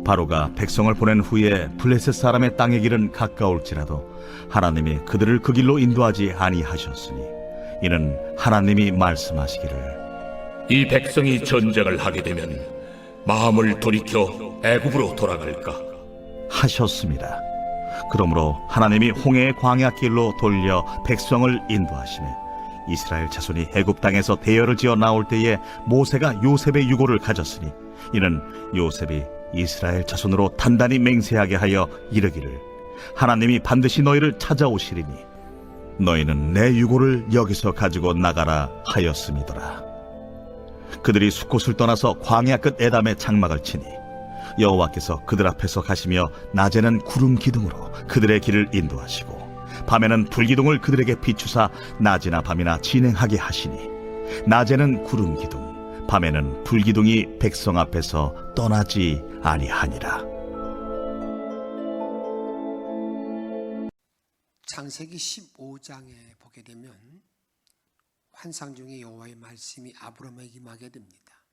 바로가 백성을 보낸 후에 블레셋 사람의 땅의 길은 가까울지라도 하나님이 그들을 그 길로 인도하지 아니하셨으니 이는 하나님이 말씀하시기를 이 백성이 전쟁을 하게 되면 마음을 돌이켜 애굽으로 돌아갈까 하셨습니다. 그러므로 하나님이 홍해의 광야길로 돌려 백성을 인도하시매 이스라엘 자손이 애굽 땅에서 대열을 지어 나올 때에 모세가 요셉의 유고를 가졌으니 이는 요셉이 이스라엘 자손으로 단단히 맹세하게 하여 이르기를 하나님이 반드시 너희를 찾아오시리니 너희는 내 유고를 여기서 가지고 나가라 하였음이더라. 그들이 숫곳을 떠나서 광야 끝 에담에 장막을 치니 여호와께서 그들 앞에서 가시며 낮에는 구름 기둥으로 그들의 길을 인도하시고 밤에는 불기둥을 그들에게 비추사 낮이나 밤이나 진행하게 하시니 낮에는 구름 기둥 밤에는 불기둥이 백성 앞에서 떠나지 아니하니라. 창세기 15장에 보게 되면 환상 중에 여호와의 말씀이 아브라함에게 임하게 됩니다.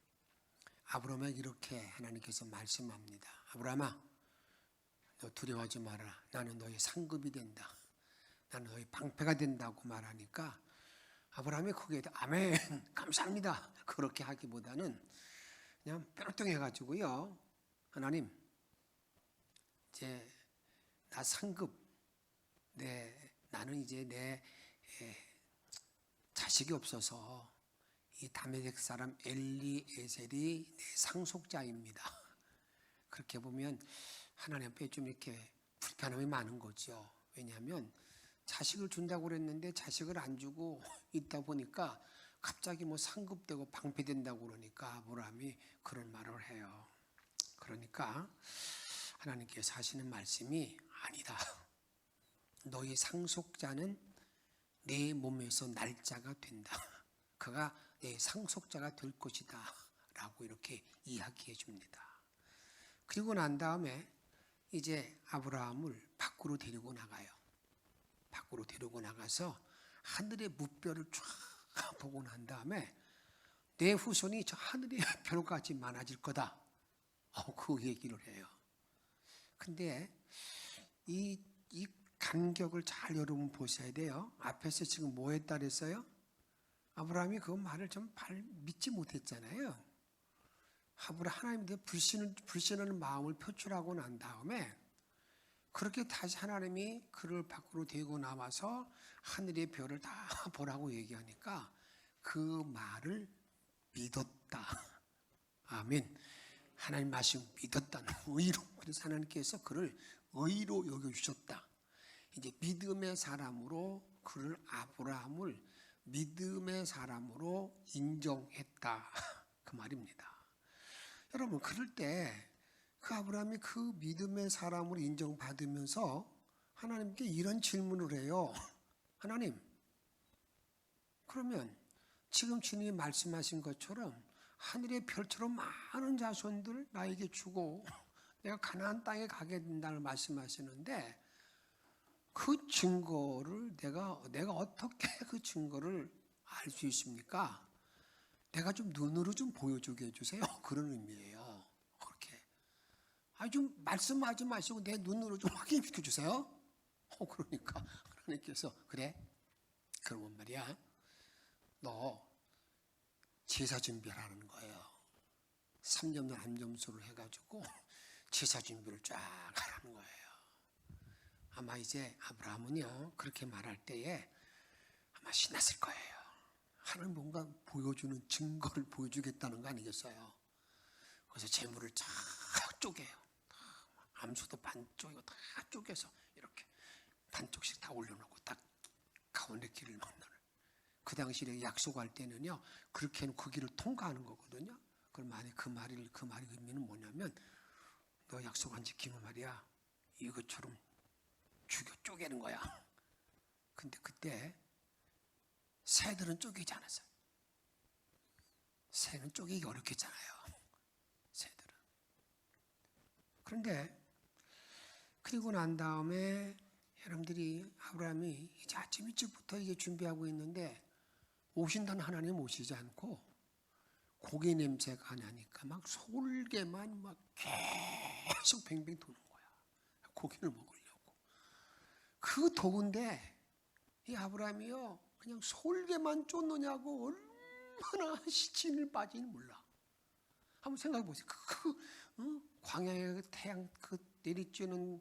아브라함에게 이렇게 하나님께서 말씀합니다. 아브라함아, 너 두려워하지 마라. 나는 너의 상급이 된다. 나는 너의 방패가 된다고 말하니까 아브라함이 거기에 아멘 감사합니다 그렇게 하기보다는 그냥 뾰로통해가지고요, 하나님 이제 나 상급, 나는 이제 내 자식이 없어서 이 다메섹 사람 엘리에셀이 내 상속자입니다. 그렇게 보면 하나님 앞에 좀 이렇게 불편함이 많은 거죠. 왜냐하면 자식을 준다고 그랬는데 자식을 안 주고 있다 보니까 갑자기 뭐 상급되고 방패된다고 그러니까 아브라함이 그런 말을 해요. 그러니까 하나님께서 하시는 말씀이 아니다. 너희 상속자는 내 몸에서 날짜가 된다. 그가 내 상속자가 될 것이다 라고 이렇게 이야기해 줍니다. 그리고 난 다음에 이제 아브라함을 밖으로 데리고 나가요. 밖으로 데리고 나가서 하늘의 무별을 쫙 보고 난 다음에 내 후손이 저 하늘의 별까지 많아질 거다. 그 얘기를 해요. 근데 이 간격을 잘 여러분 보셔야 돼요. 앞에서 지금 뭐 했다 그랬어요? 아브라함이 그 말을 좀 믿지 못했잖아요. 하나님께 불신하는 마음을 표출하고 난 다음에 그렇게 다시 하나님이 그를 밖으로 데리고 나와서 하늘의 별을 다 보라고 얘기하니까 그 말을 믿었다. 아멘. 하나님 말씀 믿었다는 의로. 그래서 하나님께서 그를 의로 여겨주셨다. 이제 믿음의 사람으로 그를 아브라함을 믿음의 사람으로 인정했다. 그 말입니다. 여러분 그럴 때 그 아브라함이 그 믿음의 사람으로 인정받으면서 하나님께 이런 질문을 해요. 하나님, 그러면 지금 주님이 말씀하신 것처럼 하늘의 별처럼 많은 자손들 나에게 주고 내가 가나안 땅에 가게 된다는 말씀하시는데 그 증거를 내가 어떻게 그 증거를 알 수 있습니까? 내가 좀 눈으로 좀 보여주게 해주세요. 그런 의미예요. 그렇게. 좀 말씀하지 마시고 내 눈으로 좀 확인시켜 주세요. 그러니까 하나님께서 그래? 그러면 말이야. 너 제사 준비하라는 거예요. 3년 암점수를 해가지고 제사 준비를 쫙 하라는 거예요. 아마 이제 아브라함은요 그렇게 말할 때에 아마 신났을 거예요. 하나님 뭔가 보여주는 증거를 보여주겠다는 거 아니겠어요? 그래서 재물을 쫙 쪼개요. 암수도 반쪽이고 다 쪼개서 이렇게 반쪽씩 다 올려놓고 딱 가운데 길을 만나는. 그 당시에 약속할 때는요 그렇게 해놓고 그 길을 통과하는 거거든요. 그럼 만약 그 말의 의미는 뭐냐면 너 약속 안 지키면 말이야 이것처럼 죽여 쪼개는 거야. 근데 그때 새들은 쪼개지 않았어요. 새는 쪼개기 어렵겠잖아요. 새들은. 그런데 그리고 난 다음에 여러분들이 아브라함이 이제 아침 일찍부터 이제 준비하고 있는데 오신다는 하나님 오시지 않고 고기 냄새가 나니까 막 솔개만 막 계속 뱅뱅 도는 거야. 고기를 먹으려고. 그 더운데 이 아브라함이요 그냥 솔개만 쫓느냐고 얼마나 신을 빠지는지 몰라. 한번 생각해 보세요. 광야의 태양 그 내리쬐는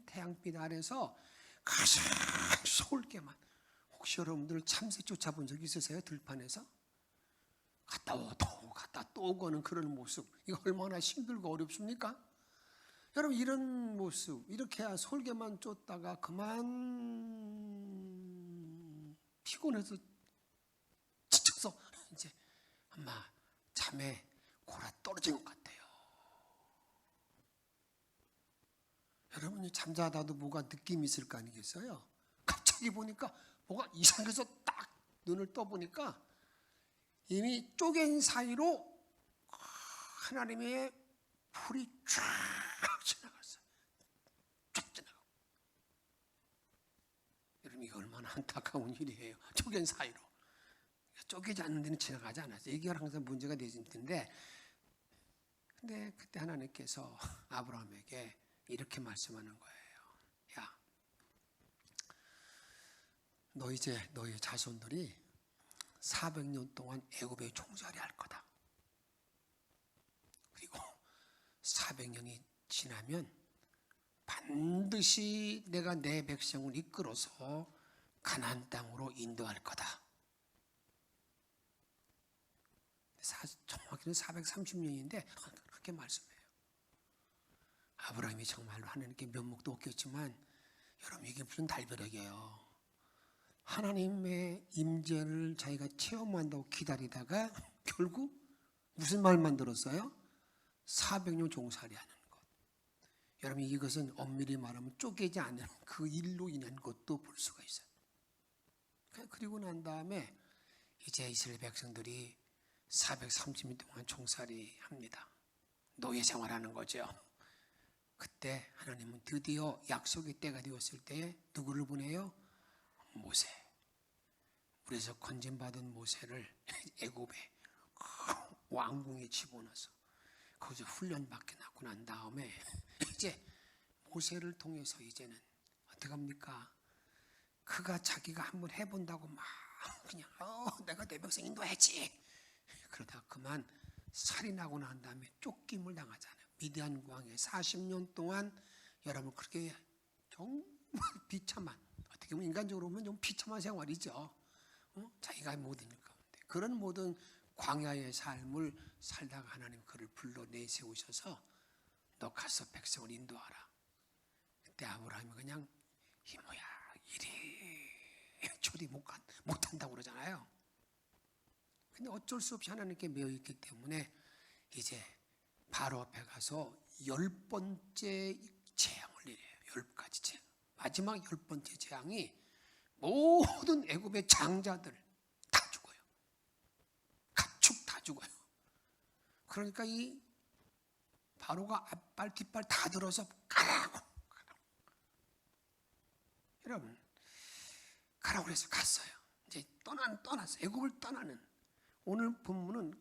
태양빛 아래서 가장 솔개만. 혹시 여러분들 참새 쫓아본 적 있으세요? 들판에서? 갔다 또 오고 하는 그런 모습. 이거 얼마나 힘들고 어렵습니까? 여러분 이런 모습 이렇게 솔개만 쫓다가 그만 피곤해서 지쳐서 이제 아마 잠에 골아 떨어진 것 같아요. 여러분이 잠자다도 뭐가 느낌이 있을 거 아니겠어요? 갑자기 보니까 뭐가 이상해서 딱 눈을 떠보니까 이미 쪼갠 사이로 하나님의 불이 쫙 지나갔어요. 쫙 지나가고. 여러분 이거 얼마나 안타까운 일이에요. 쪼갠 사이로. 쪼개지 않는 데는 지나가지 않았어요. 이게 항상 문제가 되실 텐데 근데 그때 하나님께서 아브라함에게 이렇게 말씀하는 거예요. 야, 너 이제 너의 자손들이 400년 동안 애굽에 종살이 할 거다. 그리고 400년이 지나면 반드시 내가 내 백성을 이끌어서 가나안 땅으로 인도할 거다. 정확히는 430년인데 그렇게 말씀해요. 아브라함이 정말로 하나님께 면목도 없겠지만 여러분 이게 무슨 달벼락이에요. 하나님의 임재를 자기가 체험한다고 기다리다가 결국 무슨 말만 들었어요? 400년 종살이 하는 것. 여러분 이것은 엄밀히 말하면 쪼개지 않는 그 일로 인한 것도 볼 수가 있어요. 그리고 난 다음에 이제 이스라엘 백성들이 430년 동안 종살이 합니다. 노예 생활하는 거죠. 그때 하나님은 드디어 약속의 때가 되었을 때 누구를 보내요? 모세. 그래서 건진받은 모세를 애굽에 왕궁에 집어넣어서 거기서 훈련받게 낳고 난 다음에 이제 모세를 통해서 이제는 어떻게 합니까? 그가 자기가 한번 해본다고 막 그냥 내가 내 백성 인도했지. 그러다 그만 살인하고 난 다음에 쫓김을 당하잖아요. 미디안 광야에 40년 동안 여러분 그렇게 정말 비참한 어떻게 보면 인간적으로 보면 좀 비참한 생활이죠. 자기가 모든 일 가운데 그런 모든 광야의 삶을 살다가 하나님 그를 불러 내세우셔서 너 가서 백성을 인도하라. 그때 아브라함이 그냥 이 뭐야 이리 저리 못한다고 그러잖아요. 근데 어쩔 수 없이 하나님께 매여 있기 때문에 이제 바로 앞에 가서 10번째 재앙을 내려요. 10가지 재앙. 마지막 10번째 재앙이 모든 애굽의 장자들 다 죽어요. 가축 다 죽어요. 그러니까 이 바로가 앞발 뒷발 다 들어서 가라고. 여러분 가라고 그래서 갔어요. 이제 떠났어요. 애굽을 떠나는. 오늘 본문은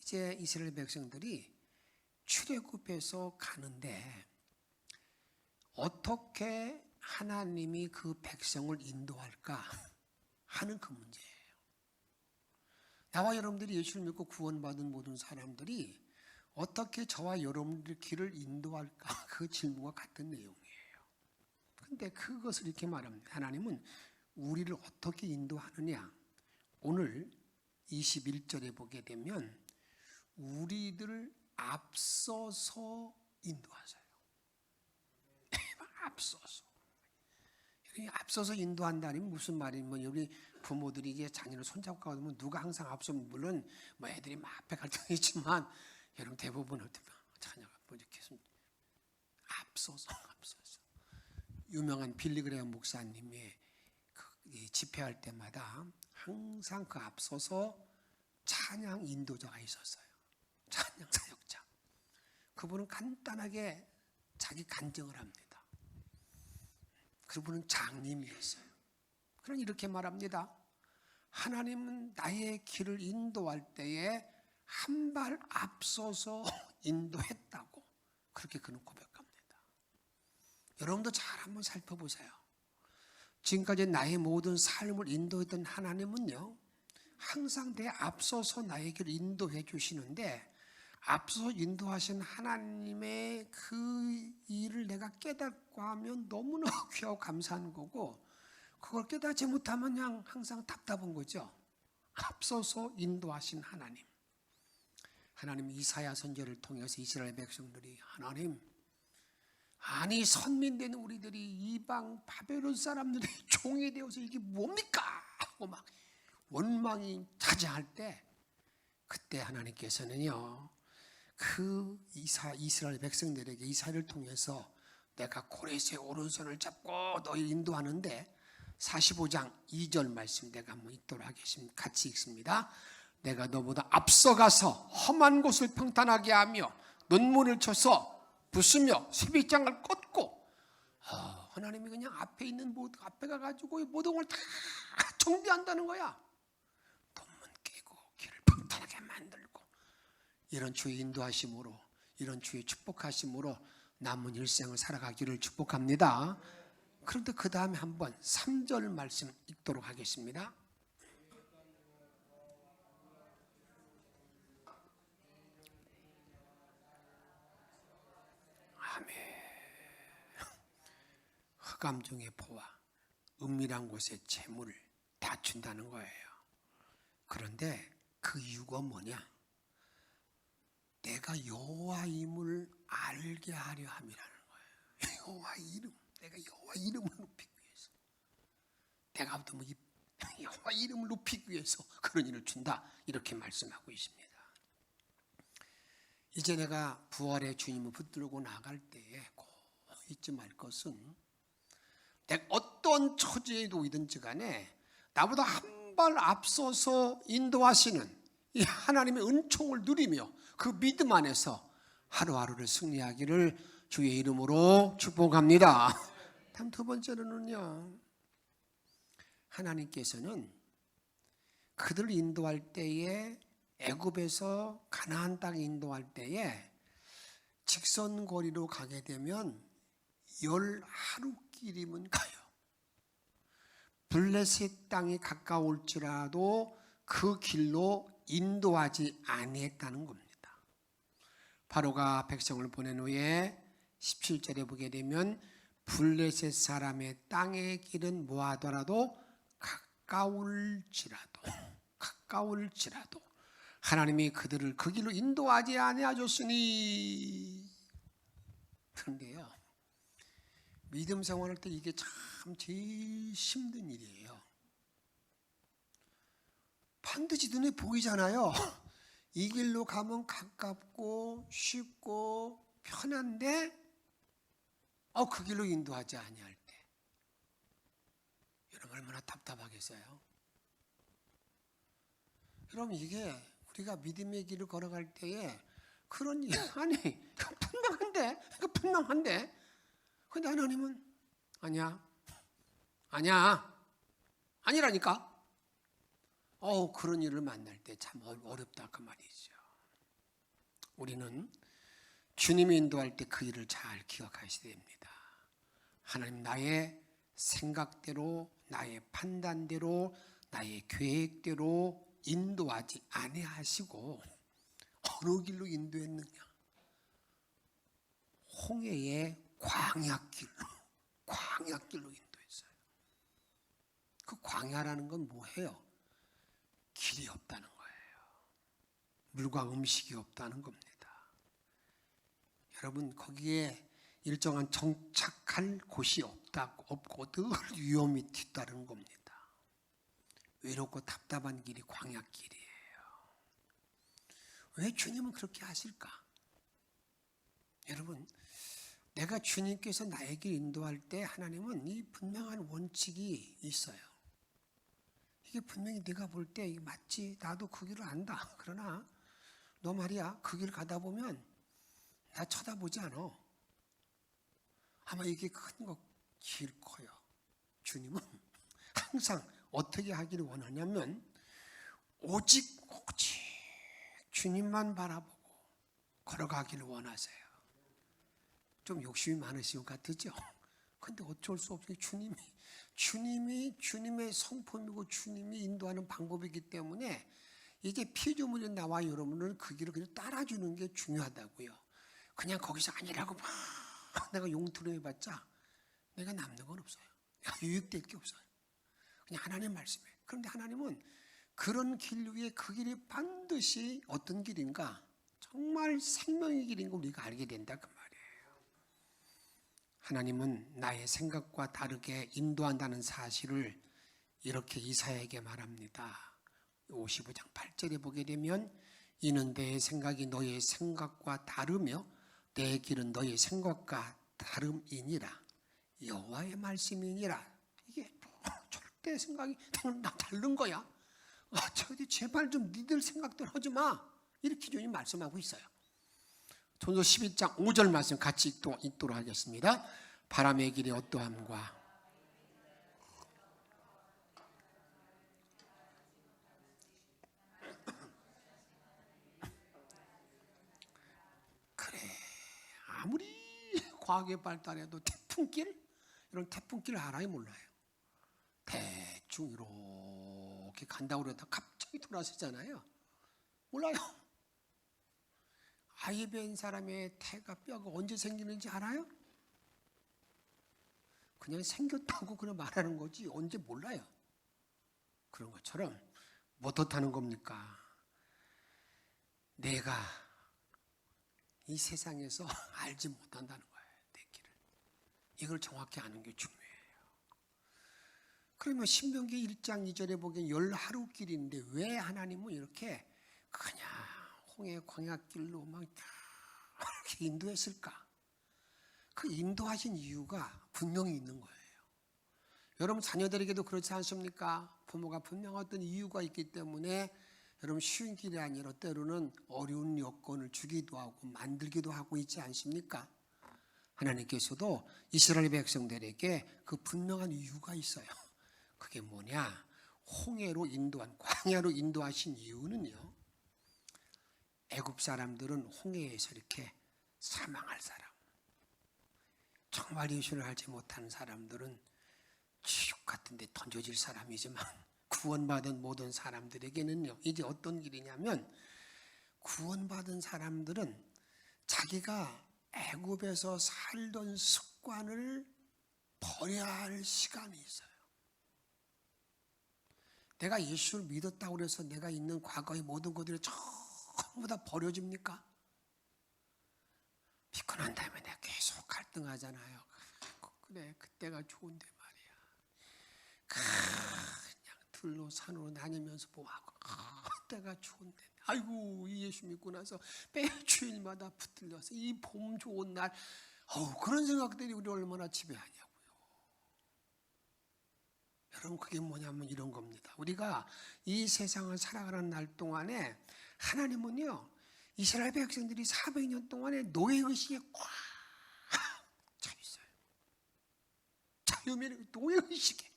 이제 이스라엘 백성들이 출애굽해서 가는데 어떻게 하나님이 그 백성을 인도할까 하는 그 문제예요. 나와 여러분들이 예수를 믿고 구원받은 모든 사람들이 어떻게 저와 여러분들 길을 인도할까 그 질문과 같은 내용이에요. 그런데 그것을 이렇게 말합니다. 하나님은 우리를 어떻게 인도하느냐. 오늘 21절에 보게 되면 우리들을 앞서서 인도하세요. 앞서서. 앞서서 인도한다니 무슨 말이면 우리 부모들이 이제 자녀를 손잡고 가면 누가 항상 앞서 물론 뭐 애들이 막 앞에 갈 때는 있지만 여러분 대부분 어떻게 자녀가 뭐 이렇게 앞서서 유명한 빌리그레엄 목사님이 집회할 때마다 항상 그 앞서서 찬양 인도자가 있었어요. 찬양 사역자. 그분은 간단하게 자기 간증을 합니다. 그분은 장님이었어요. 그럼 이렇게 말합니다. 하나님은 나의 길을 인도할 때에 한 발 앞서서 인도했다고 그렇게 그는 고백합니다. 여러분도 잘 한번 살펴보세요. 지금까지 나의 모든 삶을 인도했던 하나님은요, 항상 내 앞서서 나의 길을 인도해 주시는데, 앞서 인도하신 하나님의 그 일을 내가 깨닫고 하면 너무나 귀하고 감사한 거고, 그걸 깨닫지 못하면 그냥 항상 답답한 거죠. 앞서서 인도하신 하나님. 하나님 이사야 선지자를 통해서 이스라엘 백성들이 하나님, 아니 선민된 우리들이 이방 바벨론 사람들의 종이 되어서 이게 뭡니까? 하고 막 원망이 자자할 때, 그때 하나님께서는요, 그 이스라엘 백성들에게 이사야를 통해서 내가 고레스의 오른손을 잡고 너희를 인도하는데, 45장 2절 말씀 내가 한번 읽도록 하겠습니다. 같이 읽습니다. 내가 너보다 앞서가서 험한 곳을 평탄하게 하며 논문을 쳐서 부수며 쇠빗장을 꽂고, 하나님이 그냥 앞에 있는 앞에 가가지고 모든 걸 다 정비한다는 거야. 논문 깨고 길을 평탄하게 만들고, 이런 주의 인도하심으로, 이런 주의 축복하심으로 남은 일생을 살아가기를 축복합니다. 그런데 그 다음에 한번 3절 말씀 읽도록 하겠습니다. 아멘. 흑암 중의 보화, 은밀한 곳에 재물을 다 준다는 거예요. 그런데 그 이유가 뭐냐? 내가 여호와임을 알게 하려 함이라는 거예요. 여호와 이름, 내가 여호와 이름을 높이기 위해서, 내가 뭐 여호와 이름을 높이기 위해서 그런 일을 준다, 이렇게 말씀하고 있습니다. 이제 내가 부활의 주님을 붙들고 나갈 때에 꼭 잊지 말 것은, 내가 어떤 처지에 놓이든지 간에 나보다 한 발 앞서서 인도하시는 이 하나님의 은총을 누리며 그 믿음 안에서 하루하루를 승리하기를 주의 이름으로 축복합니다. 다음 두 번째로는요, 하나님께서는 그들을 인도할 때에, 애굽에서 가나안 땅에 인도할 때에 직선거리로 가게 되면 10하루길이면 가요. 블레셋 땅이 가까울지라도 그 길로 인도하지 아니했다는 겁니다. 바로가 백성을 보낸 후에 17절에 보게 되면 블레셋 사람의 땅의 길은 뭐하더라도 가까울지라도 하나님이 그들을 그 길로 인도하지 아니하셨으니. 그런데요, 믿음 생활할 때 이게 참 제일 힘든 일이에요. 반드시 눈에 보이잖아요. 이 길로 가면 가깝고 쉽고 편한데, 그 길로 인도하지 아니할 때 여러분 얼마나 답답하겠어요? 그럼 이게 우리가 믿음의 길을 걸어갈 때에 그런 일, 아니 이거 분명한데 근데 하나님은 아니라니까. 그런 일을 만날 때 참 어렵다 그 말이죠. 우리는 주님이 인도할 때 그 일을 잘 기억하셔야 됩니다. 하나님 나의 생각대로, 나의 판단대로, 나의 계획대로 인도하지 아니하시고 어느 길로 인도했느냐? 홍해의 광야길로 인도했어요. 그 광야라는 건 뭐예요? 길이 없다는 거예요. 물과 음식이 없다는 겁니다. 여러분, 거기에 일정한 정착할 곳이 없고 늘 위험이 뒤따르는 겁니다. 외롭고 답답한 길이 광야길이에요. 왜 주님은 그렇게 하실까? 여러분, 내가 주님께서 나에게 인도할 때 하나님은 이 분명한 원칙이 있어요. 이게 분명히 네가 볼 때 이게 맞지? 나도 그 길을 안다. 그러나 너 말이야, 그 길 가다 보면 나 쳐다보지 않아. 아마 이게 큰 거 길 커요. 주님은 항상 어떻게 하기를 원하냐면 오직 주님만 바라보고 걸어가기를 원하세요. 좀 욕심이 많으신 것 같으죠? 근데 어쩔 수 없어요. 주님이 주님의 성품이고 주님이 인도하는 방법이기 때문에 이제 피조물이 나와 여러분은 그 길을 그냥 따라주는 게 중요하다고요. 그냥 거기서 아니라고 막 내가 용투를 해봤자 내가 남는 건 없어요. 유익될 게 없어요. 그냥 하나님 말씀에. 그런데 하나님은 그런 길 위에 그 길이 반드시 어떤 길인가, 정말 생명의 길인 걸 우리가 알게 된다 그 말이에요. 하나님은 나의 생각과 다르게 인도한다는 사실을 이렇게 이사야에게 말합니다. 55장 8절에 보게 되면 이는 내 생각이 너의 생각과 다르며 내 길은 너의 생각과 다름이니라. 여호와의 말씀이니라. 이게 절대 생각이 다른 거야. 저기 제발 좀 니들 생각대로 하지 마. 이렇게 주님 말씀하고 있어요. 전서 12장 5절 말씀 같이 읽도록 하겠습니다. 바람의 길이 어떠함과 그래, 아무리 과학이 발달해도 태풍길, 이런 태풍길 알아요 몰라요? 대충 이렇게 간다고 그러다 갑자기 돌아서잖아요. 몰라요. 아이 뵌 사람의 태가 뼈가 언제 생기는지 알아요? 그냥 생겼다고 그냥 말하는 거지 언제 몰라요. 그런 것처럼 뭐 어떻다는 겁니까? 내가 이 세상에서 알지 못한다는 거예요. 내 길을. 이걸 정확히 아는 게 중요해요. 그러면 신명기 1장 2절에 보기엔 10하루길인데 왜 하나님은 이렇게 그냥 홍해 광야길로 막 이렇게 인도했을까? 그 인도하신 이유가 분명히 있는 거예요. 여러분 자녀들에게도 그렇지 않습니까? 부모가 분명 어떤 이유가 있기 때문에 여러분 쉬운 길이 아니라 때로는 어려운 여건을 주기도 하고 만들기도 하고 있지 않습니까? 하나님께서도 이스라엘 백성들에게 그 분명한 이유가 있어요. 그게 뭐냐? 홍해로 인도한, 광야로 인도하신 이유는요, 애굽 사람들은 홍해에서 이렇게 사망할 사람, 정말 예수를 알지 못하는 사람들은 지옥 같은 데 던져질 사람이지만 구원받은 모든 사람들에게는요, 이제 어떤 길이냐면 구원받은 사람들은 자기가 애굽에서 살던 습관을 버려야 할 시간이 있어요. 내가 예수를 믿었다고 해서 내가 있는 과거의 모든 것들이 전부 다 버려집니까? 믿고 난 다음에 내가 계속 갈등하잖아요. 그래, 그때가 좋은데 말이야. 그냥 들로 산으로 다니면서 뭐하고 그때가 좋은데, 아이고 이 예수 믿고 나서 매주일마다 붙들려서 이 봄 좋은 날, 그런 생각들이 우리 얼마나 지배하냐고요. 여러분 그게 뭐냐면 이런 겁니다. 우리가 이 세상을 살아가는 날 동안에 하나님은요, 이스라엘 백성들이 400년 동안에 노예의식에 꽉 차 있어요. 자유민의 노예의식에.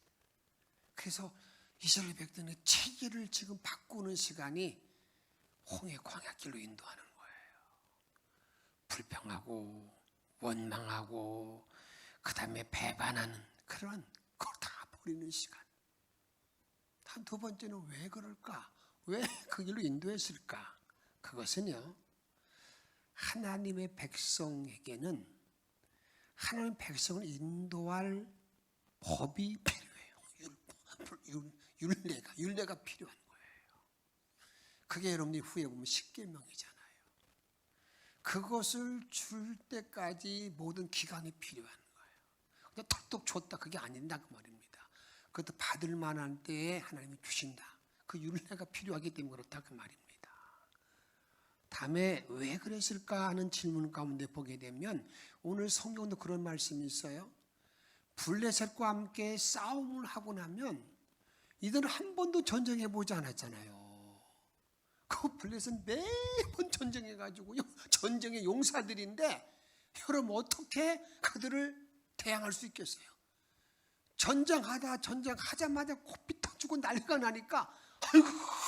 그래서 이스라엘 백성의 체계를 지금 바꾸는 시간이 홍해 광야길로 인도하는 거예요. 불평하고 원망하고 그 다음에 배반하는 그런 걸 다 버리는 시간. 단 두 번째는 왜 그럴까? 왜 그 길로 인도했을까? 그것은요, 하나님의 백성에게는 하나님 백성을 인도할 법이 필요해요. 율례가 필요한 거예요. 그게 여러분이 후에 보면 십계명이잖아요. 그것을 줄 때까지 모든 기간이 필요한 거예요. 근데 턱턱 줬다 그게 아닌다 그 말입니다. 그것도 받을 만한 때에 하나님이 주신다. 그 율례가 필요하기 때문에 그렇다 그 말입니다. 다음에 왜 그랬을까 하는 질문 가운데 보게 되면 오늘 성경도 그런 말씀이 있어요. 블레셋과 함께 싸움을 하고 나면 이들은 한 번도 전쟁해 보지 않았잖아요. 그 블레셋 매번 전쟁해가지고 전쟁의 용사들인데 여러분 어떻게 그들을 대항할 수 있겠어요? 전쟁하자마자 코피 터지고 난리가 나니까 아이고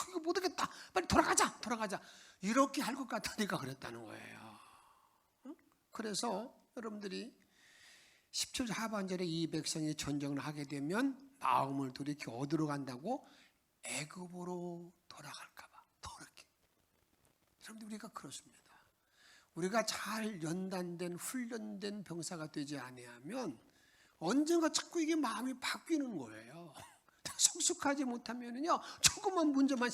이거 못하겠다, 빨리 돌아가자 이렇게 할 것 같으니까 그랬다는 거예요. 응? 그래서 여러분들이 17절 하반절에 이 백성이 전쟁을 하게 되면 마음을 돌이켜 어디로 간다고? 애굽으로 돌아갈까 봐. 그렇게. 여러분들, 우리가 그렇습니다. 우리가 잘 연단된 훈련된 병사가 되지 아니하면 언젠가 자꾸 이게 마음이 바뀌는 거예요. 성숙하지 못하면은요, 조그만 문제만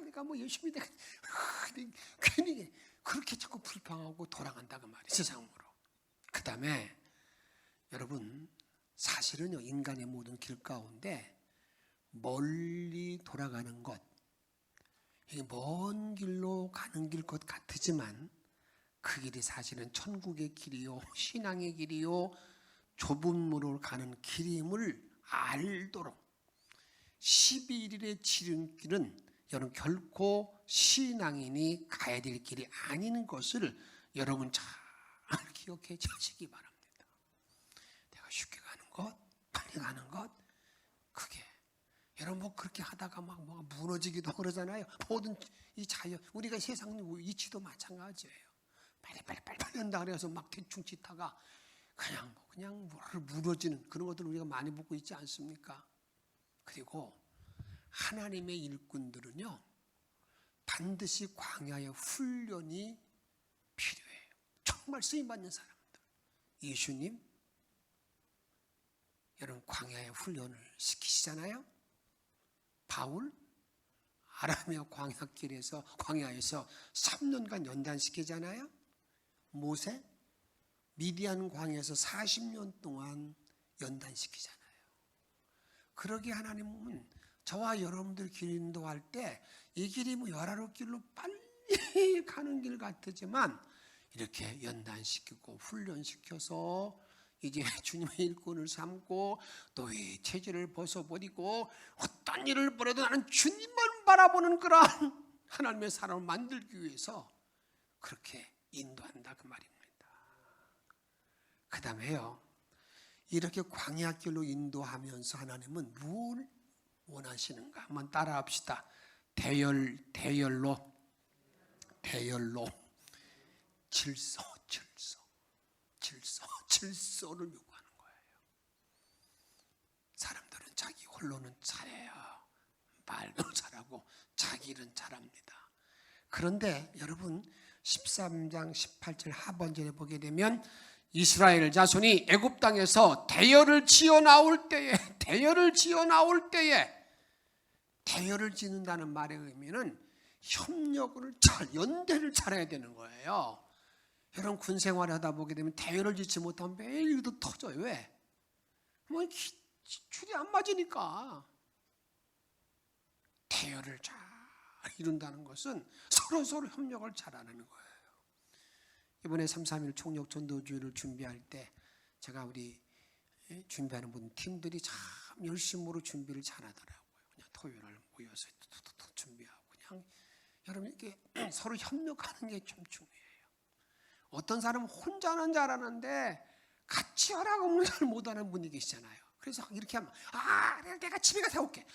내가 뭐 열심히 괜히 그렇게 자꾸 불평하고 돌아간다고 말이에요, 세상으로. 그 다음에 여러분, 사실은요, 인간의 모든 길 가운데 멀리 돌아가는 것, 이게 먼 길로 가는 길 것 같지만 그 길이 사실은 천국의 길이요, 신앙의 길이요, 좁은 문으로 가는 길임을 알도록 12일의 지름길은 여러분 결코 신앙인이 가야 될 길이 아닌 것을 여러분 잘 기억해 주시기 바랍니다. 내가 쉽게 가는 것, 빨리 가는 것, 그게 여러분 뭐 그렇게 하다가 막 뭐가 무너지기도 그러잖아요. 모든 이 자연, 우리가 세상 이치도 마찬가지예요. 빨리 한다 그래서 막 대충 짓다가 그냥 무너지는 그런 것들 우리가 많이 보고 있지 않습니까? 그리고 하나님의 일꾼들은요, 반드시 광야의 훈련이 필요해요. 정말 쓰임받는 사람들. 예수님, 여러분 광야의 훈련을 시키시잖아요. 바울, 아라미아 광야길에서 광야에서 3년간 연단시키잖아요. 모세, 미디안 광야에서 40년 동안 연단시키잖아요. 그러기에 하나님은 저와 여러분들 길 인도할 때 이 길이 뭐 열아홉 길로 빨리 가는 길 같지만 이렇게 연단시키고 훈련시켜서 이제 주님의 일꾼을 삼고 너의 체질을 벗어버리고 어떤 일을 벌여도 나는 주님만 바라보는 그런 하나님의 사람을 만들기 위해서 그렇게 인도한다 그 말입니다. 그 다음에요, 이렇게 광야길로 인도하면서 하나님은 뭘 원하시는가 한번 따라합시다. 대열로 질서를 요구하는 거예요. 사람들은 자기 홀로는 잘해요. 말도 잘하고 자기 일은 잘합니다. 그런데 여러분 13장 18절 하반절에 보게 되면 이스라엘 자손이 애굽 땅에서 대열을 지어 나올 때에 대열을 짓는다는 말의 의미는 협력을 연대를 잘해야 되는 거예요. 여러분 군 생활을 하다 보게 되면 대열을 짓지 못하면 매일 일도 터져요. 왜? 뭐 줄이 안 맞으니까. 대열을 잘 이룬다는 것은 서로 협력을 잘하는 거예요. 이번에 3.3.1 총력 전도주의를 준비할 때 제가 우리 준비하는 분 팀들이 참 열심으로 준비를 잘하더라고요. 그냥 토요일을 모여서 준비하고 그냥 여러분 이렇게 서로 협력하는 게 좀 중요해요. 어떤 사람은 혼자는 잘하는데 같이 하라고 하면 잘 못하는 분이 계시잖아요. 그래서 이렇게 하면 내가 집에 가서 해올게.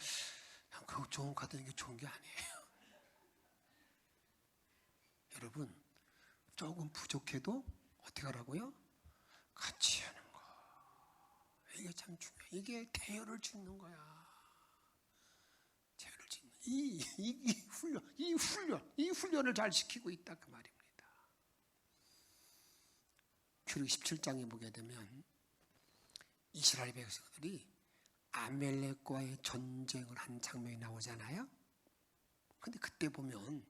그거 좋은 거 같은 게 좋은 게 아니에요. 여러분 조금 부족해도 어떻게 하라고요? 같이 하는 거. 이게 참 중요해요. 이게 대열을 짓는 거야. 대열을 짓는 이 훈련을 잘 시키고 있다 그 말입니다. 출애굽기 17장에 보게 되면 이스라엘 백성들이 아멜렉과의 전쟁을 한 장면이 나오잖아요. 근데 그때 보면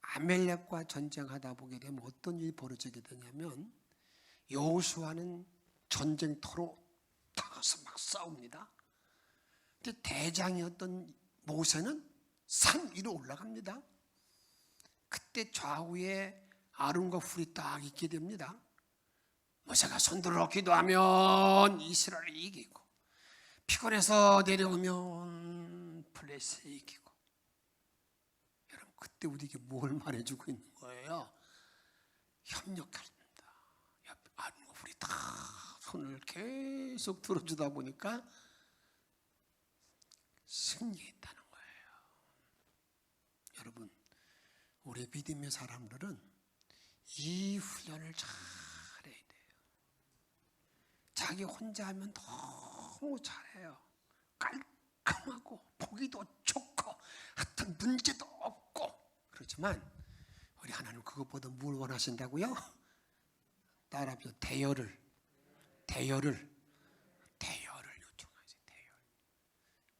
아멜렉과 전쟁하다 보게 되면 어떤 일이 벌어지게 되냐면 여호수아는 전쟁터로 나가서 막 싸웁니다. 근데 대장이었던 모세는 산 위로 올라갑니다. 그때 좌우에 아론과 훌이 딱 있게 됩니다. 모세가 손들어 기도하면 이스라엘이 이기고 피곤해서 내려오면 블레셋이 이기고. 여러분 그때 우리에게 뭘 말해주고 있는 거예요? 협력합니다. 아론과 훌이 다 손을 계속 들어주다 보니까 승리했다는 거예요. 여러분, 우리 믿음의 사람들은 이 훈련을 잘 해야 돼요. 자기 혼자 하면 너무 잘해요. 깔끔하고 보기도 좋고 하여튼 문제도 없고. 그렇지만 우리 하나님 그것보다 뭘 원하신다고요? 따라합시다. 대열을 요청하세요. 대열.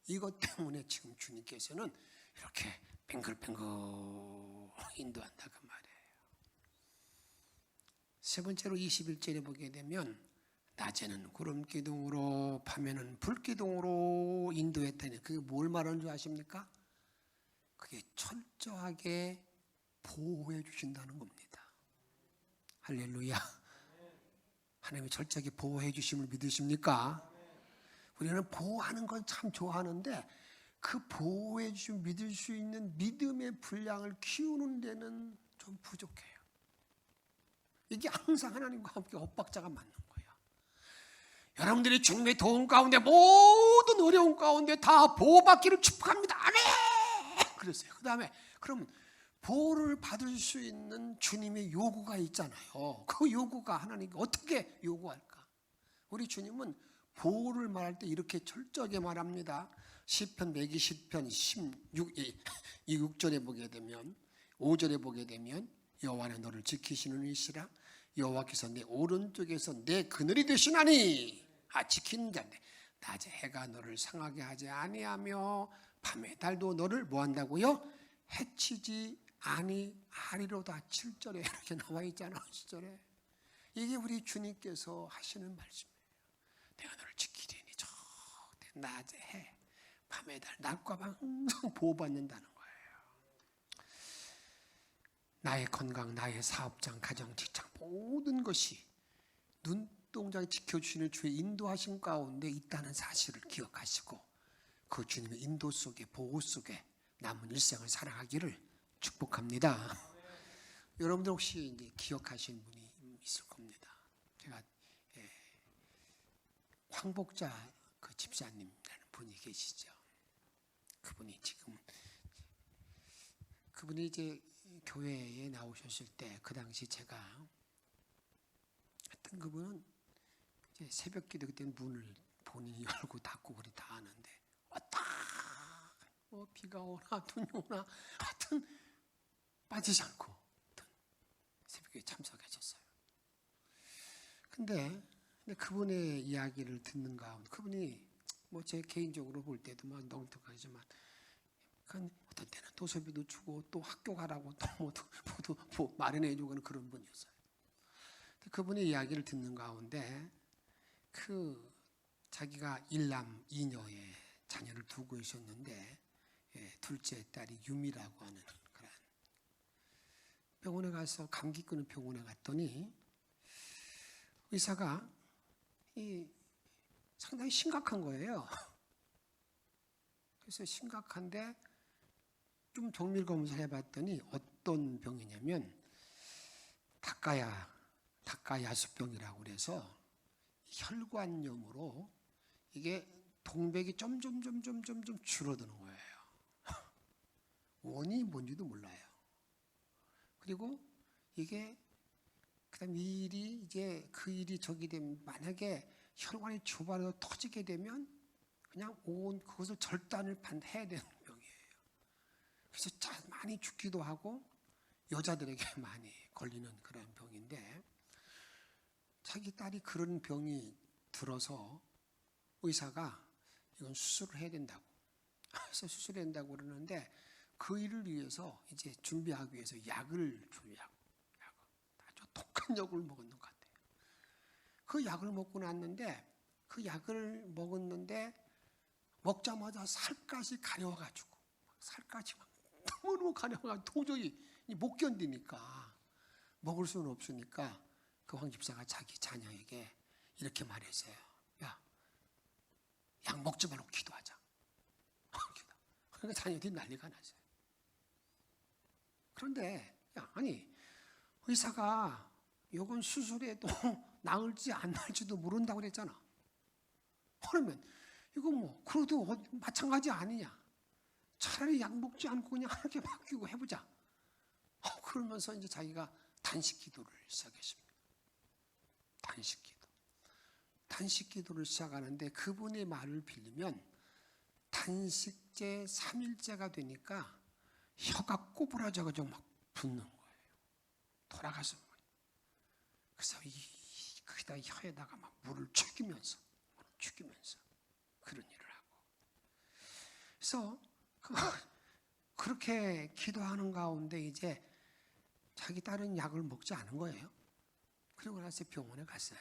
이것 때문에 지금 주님께서는 이렇게 뱅글뱅글 인도한다 그 말이에요. 세 번째로 21절에 보게 되면 낮에는 구름 기둥으로 밤에는 불 기둥으로 인도했다니 그게 뭘 말하는 줄 아십니까? 그게 철저하게 보호해 주신다는 겁니다. 할렐루야. 하나님이 철저하게 보호해 주심을 믿으십니까? 우리는 보호하는 건 참 좋아하는데 그 보호해 주심 믿을 수 있는 믿음의 분량을 키우는 데는 좀 부족해요. 이게 항상 하나님과 함께 엇박자가 맞는 거예요. 여러분들이 주님의 도움 가운데 모든 어려움 가운데 다 보호받기를 축복합니다. 아멘. 그랬어요. 그 다음에 그럼 보호를 받을 수 있는 주님의 요구가 있잖아요. 그 요구가 하나님께 어떻게 요구할까? 우리 주님은 보호를 말할 때 이렇게 철저하게 말합니다. 시편 120편 6절에 보게 되면 5절에 보게 되면 여호와는 너를 지키시는 이시라 여호와께서 내 오른쪽에서 내 그늘이 되시나니 지키는 자인데 낮에 해가 너를 상하게 하지 아니하며 밤에 달도 너를 뭐한다고요? 해치지 아니하리로다. 7절에 이렇게 나와 있잖아. 7절에 이게 우리 주님께서 하시는 말씀이에요. 내가 너를 지키리니 저 낮에 해 밤에 달 낮과 밤 항상 보호받는다는 거예요. 나의 건강, 나의 사업장, 가정, 직장 모든 것이 눈동자에 지켜주시는 주의 인도하심 가운데 있다는 사실을 기억하시고 그 주님의 인도 속에 보호 속에 남은 일생을 살아가기를 축복합니다. 여러분들 혹시 이제 기억하시는 분이 있을 겁니다. 제가 황복자 그 집사님이라는 분이 계시죠. 그분이 이제 교회에 나오셨을 때 그 당시 제가 하여튼 그분은 이제 새벽 기도 그때 문을 본인이 열고 닫고 그래 다 하는데 왔다 뭐 비가 오나 눈이 오나 하여튼 빠지지 않고 하여튼 새벽에 참석하셨어요. 근데 그분의 이야기를 듣는 가운데 그분이 뭐 제 개인적으로 볼 때도 막 넉넉하지만 어떤 때는 도서비도 주고 또 학교 가라고 또 모두 마련해 주고 그런 분이었어요. 그분의 이야기를 듣는 가운데 자기가 일남 이녀의 자녀를 두고 있었는데 둘째 딸이 유미라고 하는 그런 병원에 가서 감기 끄는 병원에 갔더니 의사가 상당히 심각한 거예요. 그래서 심각한데 좀 정밀 검사를 해봤더니 어떤 병이냐면 다카야수병이라고 그래서 혈관염으로 이게 동백이 점점 줄어드는 거예요. 원인이 뭔지도 몰라요. 그리고 이게 그다음 이 일이 이제 그 일이 저기 되면 만약에 혈관이 주발로 터지게 되면 그냥 그것을 절단을 해야 되는 병이에요. 그래서 많이 죽기도 하고 여자들에게 많이 걸리는 그런 병인데 자기 딸이 그런 병이 들어서 의사가 이건 수술을 해야 된다고 그래서 수술해야 된다고 그러는데 그 일을 위해서 이제 준비하기 위해서 약을 준비하고 아주 독한 약을 먹었는 것 같아요. 그 약을 먹고 났는데 그 약을 먹었는데 먹자마자 살갗이 가려워가지고 살갗이 막 너무 가려워가지고 도저히 못 견디니까 먹을 수는 없으니까 그 황 집사가 자기 자녀에게 이렇게 말했어요. 야, 약 먹지 말고 기도하자. 그러니까 자녀들이 난리가 났어요. 그런데 아니 의사가 이건 수술해도 나을지 안 나을지도 모른다고 그랬잖아. 그러면 이거 뭐 그래도 마찬가지 아니냐. 차라리 약 먹지 않고 그냥 하나님께 맡기고 해보자. 그러면서 이제 자기가 단식 기도를 시작했습니다. 단식 기도를 시작하는데 그분의 말을 빌리면 단식제 3일째가 되니까 혀가 꼬부라져가지고 막 붓는 거예요. 돌아가서. 그래서 거기다 혀에다가 막 물을 죽이면서 그런 일을 하고. 그래서 그렇게 기도하는 가운데 이제 자기 딸은 약을 먹지 않은 거예요. 그리고 나서 병원에 갔어요.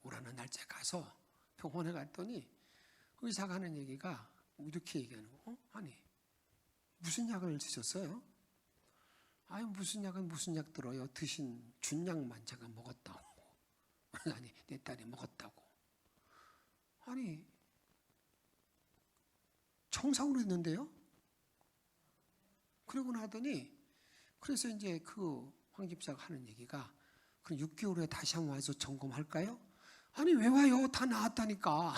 오라는 날짜에 가서 병원에 갔더니 의사가 하는 얘기가 이렇게 얘기하는 거. 아니 무슨 약을 드셨어요? 아니 무슨 약 들어요? 드신 준 약만 제가 먹었다고. 아니 내 딸이 먹었다고. 아니 정상으로 했는데요? 그러고 나더니 그래서 이제 그 황 집사가 하는 얘기가 그럼 6개월 후에 다시 한번 와서 점검할까요? 아니 왜 와요? 다 나았다니까.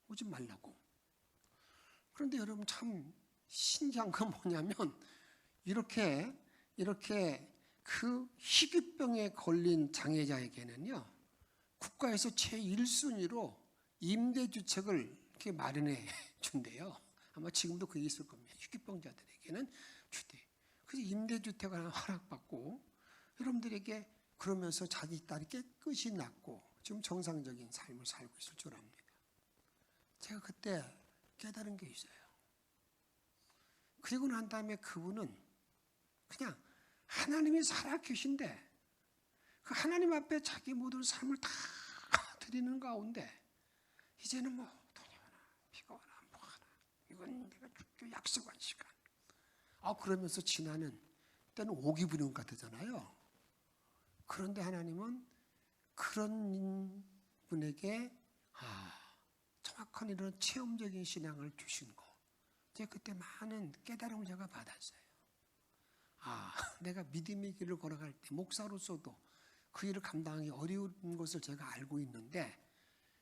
오지 말라고. 그런데 여러분 참 신기한 건 뭐냐면 이렇게 그 희귀병에 걸린 장애자에게는요 국가에서 제1순위로 임대주택을 이렇게 마련해 준대요. 아마 지금도 그게 있을 겁니다. 희귀병자들에게는 주대. 그래서 임대주택을 하나 허락받고 여러분들에게 그러면서 자기 딸이 깨끗이 낫고 지금 정상적인 삶을 살고 있을 줄 압니다. 제가 그때 깨달은 게 있어요. 그리고 난 다음에 그분은 그냥 하나님이 살아계신데 그 하나님 앞에 자기 모든 삶을 다 드리는 가운데 이제는 뭐 돈이 하나 비가 하나 뭐 하나 이건 내가 죽게 약속한 시간 그러면서 지나는 때는 오기부름 같으잖아요. 그런데 하나님은 그런 분에게 정확한 이런 체험적인 신앙을 주신 거. 제가 그때 많은 깨달음을 제가 받았어요. 내가 믿음의 길을 걸어갈 때 목사로서도 그 일을 감당하기 어려운 것을 제가 알고 있는데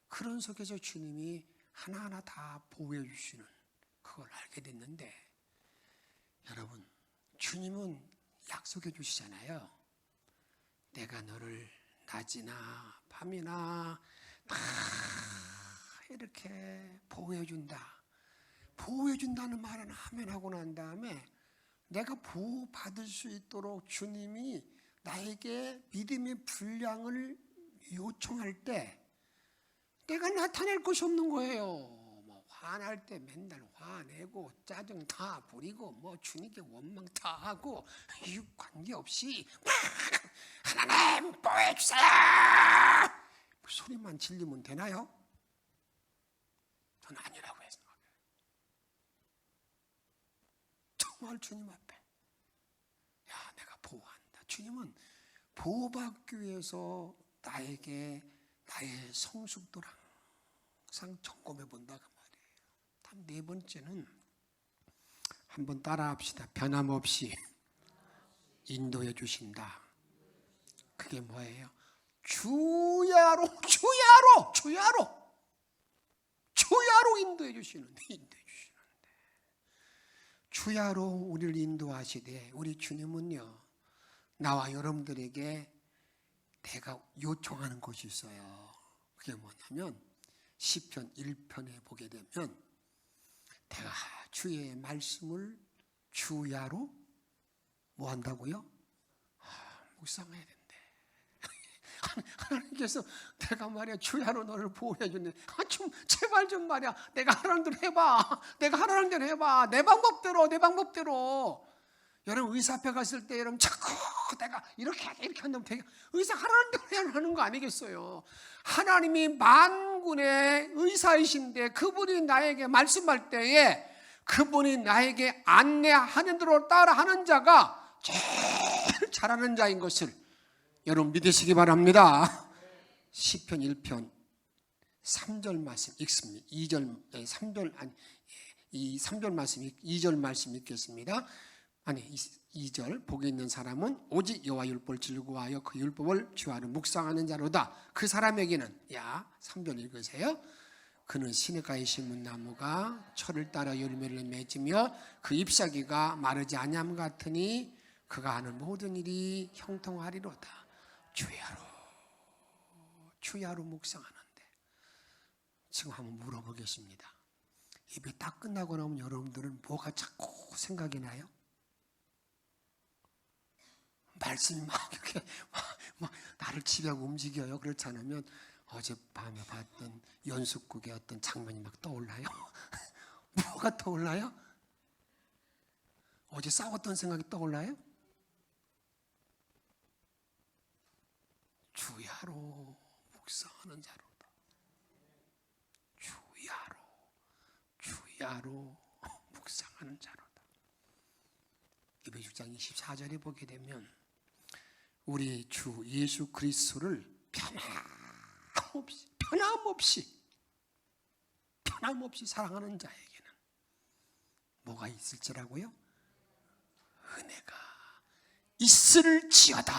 그런 속에서 주님이 하나하나 다 보호해 주시는 그걸 알게 됐는데 여러분 주님은 약속해 주시잖아요. 내가 너를 낮이나 밤이나 다 이렇게 보호해준다. 보호해준다는 말은 하면 하고 난 다음에 내가 보호받을 수 있도록 주님이 나에게 믿음의 분량을 요청할 때 내가 나타낼 것이 없는 거예요. 뭐 화날 때 맨날 화내고 짜증 다 부리고 뭐 주님께 원망 다 하고 이유 관계없이 하나님 보호해주세요 소리만 질리면 되나요? 저는 아니라고 해서 정말 주님 앞에 내가 보호한다. 주님은 보호받기 위해서 나에게 나의 성숙도를 항상 점검해 본다 그 말이에요. 다음 네 번째는 한번 따라합시다. 변함없이 인도해 주신다. 그게 뭐예요? 주야로 인도해 주시는데 주야로 우리를 인도하시되 우리 주님은요 나와 여러분들에게 내가 요청하는 것이 있어요. 그게 뭐냐면 시편 1편에 보게 되면 내가 주의 말씀을 주야로 뭐 한다고요? 묵상해야 된대. 하나님께서 내가 말이야 주야로 너를 보호해 주는데 좀 제발 좀 말이야 내가 하라는 대로 해봐. 내 방법대로. 여러분 의사 앞에 갔을 때 여러분 자꾸 내가 이렇게 한다면 되게 의사 하라는 대로 해야 하는 거 아니겠어요? 하나님이 만군의 의사이신데 그분이 나에게 말씀할 때에 그분이 나에게 안내하는 대로 따라하는 자가 제일 잘하는 자인 것을 여러분 믿으시기 바랍니다. 시편 1편 3절 말씀 읽습니다. 3절 말씀 2절 말씀 읽겠습니다. 2절 복이 있는 사람은 오직 여호와 율법을 즐거워하여 그 율법을 주하로 묵상하는 자로다. 그 사람에게는 3절 읽으세요. 그는 시냇가에 심은 나무가 철을 따라 열매를 맺으며 그 잎사귀가 마르지 아니함 같으니 그가 하는 모든 일이 형통하리로다. 주야로 묵상하는데 지금 한번 물어보겠습니다. 예배 딱 끝나고 나면 여러분들은 뭐가 자꾸 생각이 나요? 말씀이 막 이렇게 막 나를 지배하고 움직여요. 그렇지 않으면 어젯밤에 봤던 연습국의 어떤 장면이 막 떠올라요. 뭐가 떠올라요? 어제 싸웠던 생각이 떠올라요? 주야로 묵상하는 자로다. 주야로 묵상하는 자로다. 예배 6장 24절에 보게 되면 우리 주 예수 그리스도를 변함없이 사랑하는 자에게는 뭐가 있을지라고요? 은혜가 있을지어다.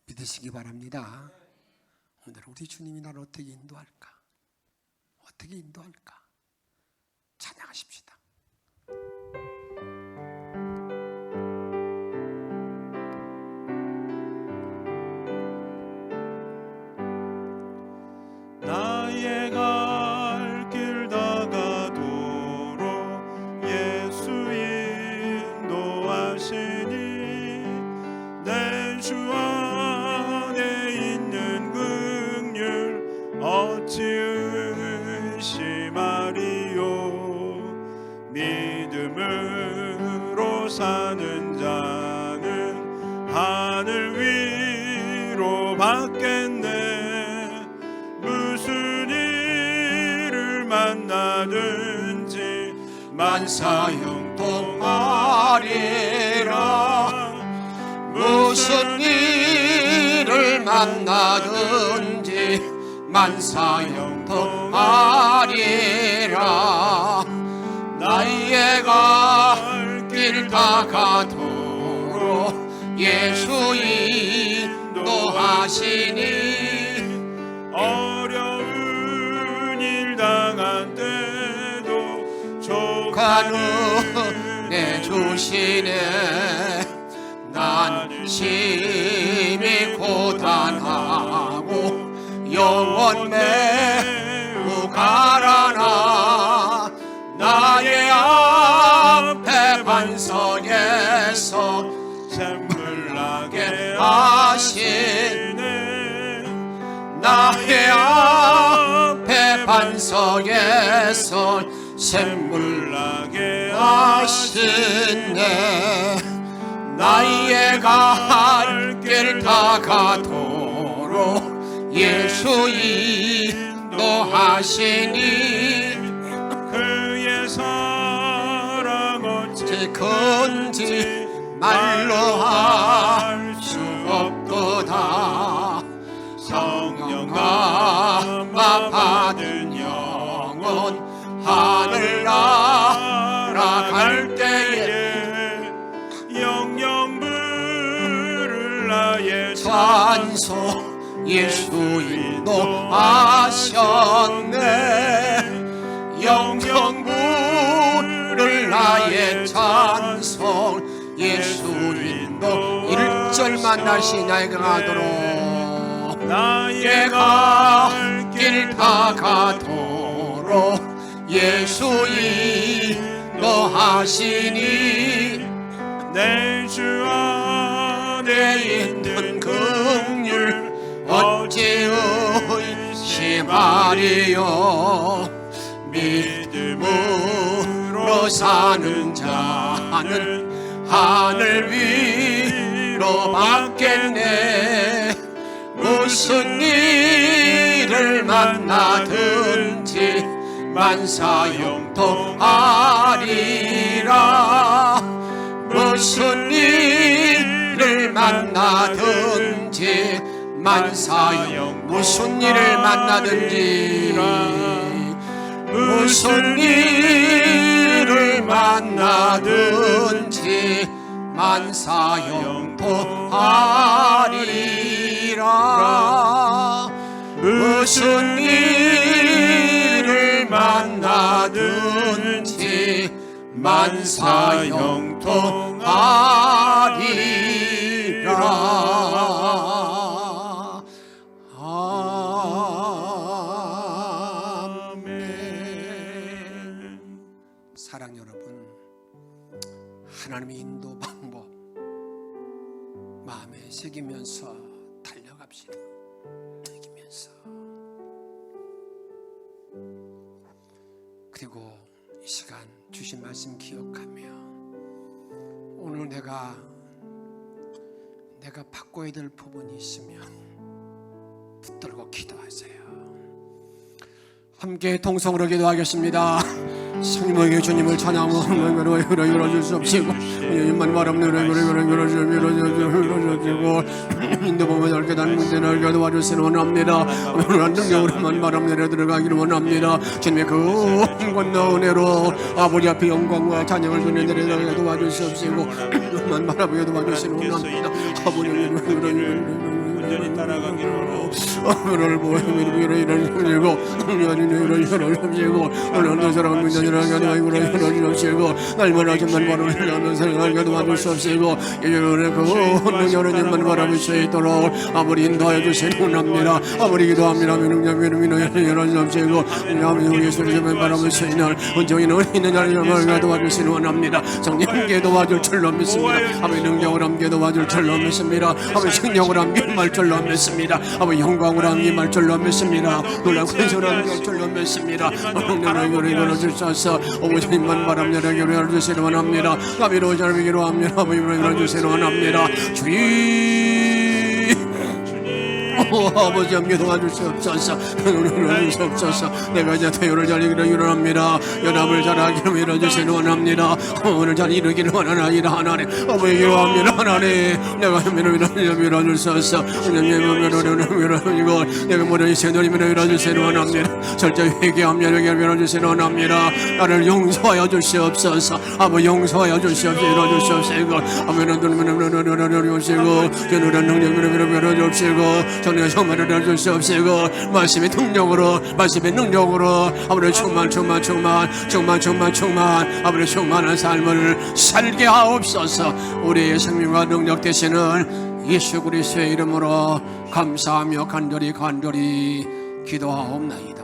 믿으시기 바랍니다. 오늘 우리 주님이 나를 어떻게 인도할까? 찬양하십시다. 나의 갈 길 다가도록 예수 인도하시니 내 주 안에 있는 긍휼 어찌 의심하리요. 믿음으로 사는 자는 하늘 위로 받겠네. 무슨 일을 만나든지 만사형통하리라. 무슨 일을 만나든지 만사형통하리라. 나의 갈 길 다가도록 예수 인도하시니 어려운 일 당한 때도 족한 은혜 주시네. 난 심히 고단하고 영원 매우 가라나. 나의 앞에 반석에서 샘물 나게 하시네. 나의 앞에 반석에서 샘물 나게 하시네. 나의 갈 길 다가도록 예수 인도하시니 그의 사랑 어찌 큰지 말로 할 수 없도다. 성령 감화 받은 영혼 하늘 날아갈 때에 영영 부를 나의 찬송 예수 인도하셨네. 영영 부를 나의 찬송 예수 인도. 1절만 다시 나에게 가도록 나의 갈 길 다가도록 예수 인도하시니 내 주 안에 있는 긍휼 어찌 의심하리요. 믿음으로 사는 자는 하늘 위로 받겠네. 무슨 일을 만나든지 만사형통하리라. 무슨 일을 만나든지 무슨 일을 만나든지 무슨 일을 만나든지 만사형통하리라. 무슨 일 만사 형통하리라. 아멘. 사랑 여러분, 하나님의 인도 방법 마음에 새기면서 달려갑시다. 새기면서. 그리고 이 시간 주신 말씀 기억하며 오늘 내가 바꿔야 될 부분이 있으면 붙들고 기도하세요. 함께 통성으로 기도하겠습니다. 성령의 주님을 찬양하며 이루어질 수 없이고 이만 바람대로 이루어지고 인도범을 넓게 단 문제를 알게 도와주시는 원합니다. 오늘은 능력으로만 바람대로 들어가기를 원합니다. 주님의 그 권나 은혜로 아버지 앞에 영광과 찬양을 주는 데를 도와주시옵시고 이만 바라보게 도와주시는 원합니다. 아버지 온전히 따라가기를 오늘 보이고 이러시고 오늘 사랑은 민전이라는 이구로 이러시고 날마다 정말 바라보는 생각을 도와줄 수 없이고 이제는 그 능력으로만 바라볼 수 있도록 아버지 인도하여 주시는 원합니다. 아버지 기도합니다. 이러시고 우리 예수를 좀 바라볼 수 있는 온전히 있는 자를 도와주시는 원합니다. 성령께 도와줄 줄로 믿습니다. 아버지 능력을 함께 도와줄 줄로 믿습니다. 아버지 성령을 함께 말 줄로 믿습니다. 아버지 영광을 함께 말 줄로 믿습니다. 놀라운 권세를 함께 줄로 믿습니다. 오늘 이루어질 수 없어 오버님만 바람녀를 이루어주시는 원합니다. 아비로 잘미기로 합니다. 아버지로 이루어주시는 원합니다. 아버지 함께 도와주시옵소서. 도와주시옵소서. 내가 이제 태요를 잘 이기를 원합니다. 연합을 잘하기를 밀어주시는 원합니다. 오늘 잘 이루기를 원하나이다 하나님. 아버지 기도합니다 하나님. 내가 밀어주소서. 밀어주시고 내가 모든 세월이 밀어주시는 원합니다. 철저히 회개하며 밀어주시는 원합니다. 나를 용서하여 주시옵소서. 아버지 용서하여 주시옵소서. 밀어주시옵시고 아버지는 밀어주시고 저는 능력 밀어주시고 저는 정말을 주시옵시고 말씀의 능력으로 아버지 충만 아버지 충만한 삶을 살게 하옵소서. 우리의 생명과 능력 되시는 예수 그리스도의 이름으로 감사하며 간절히 기도하옵나이다.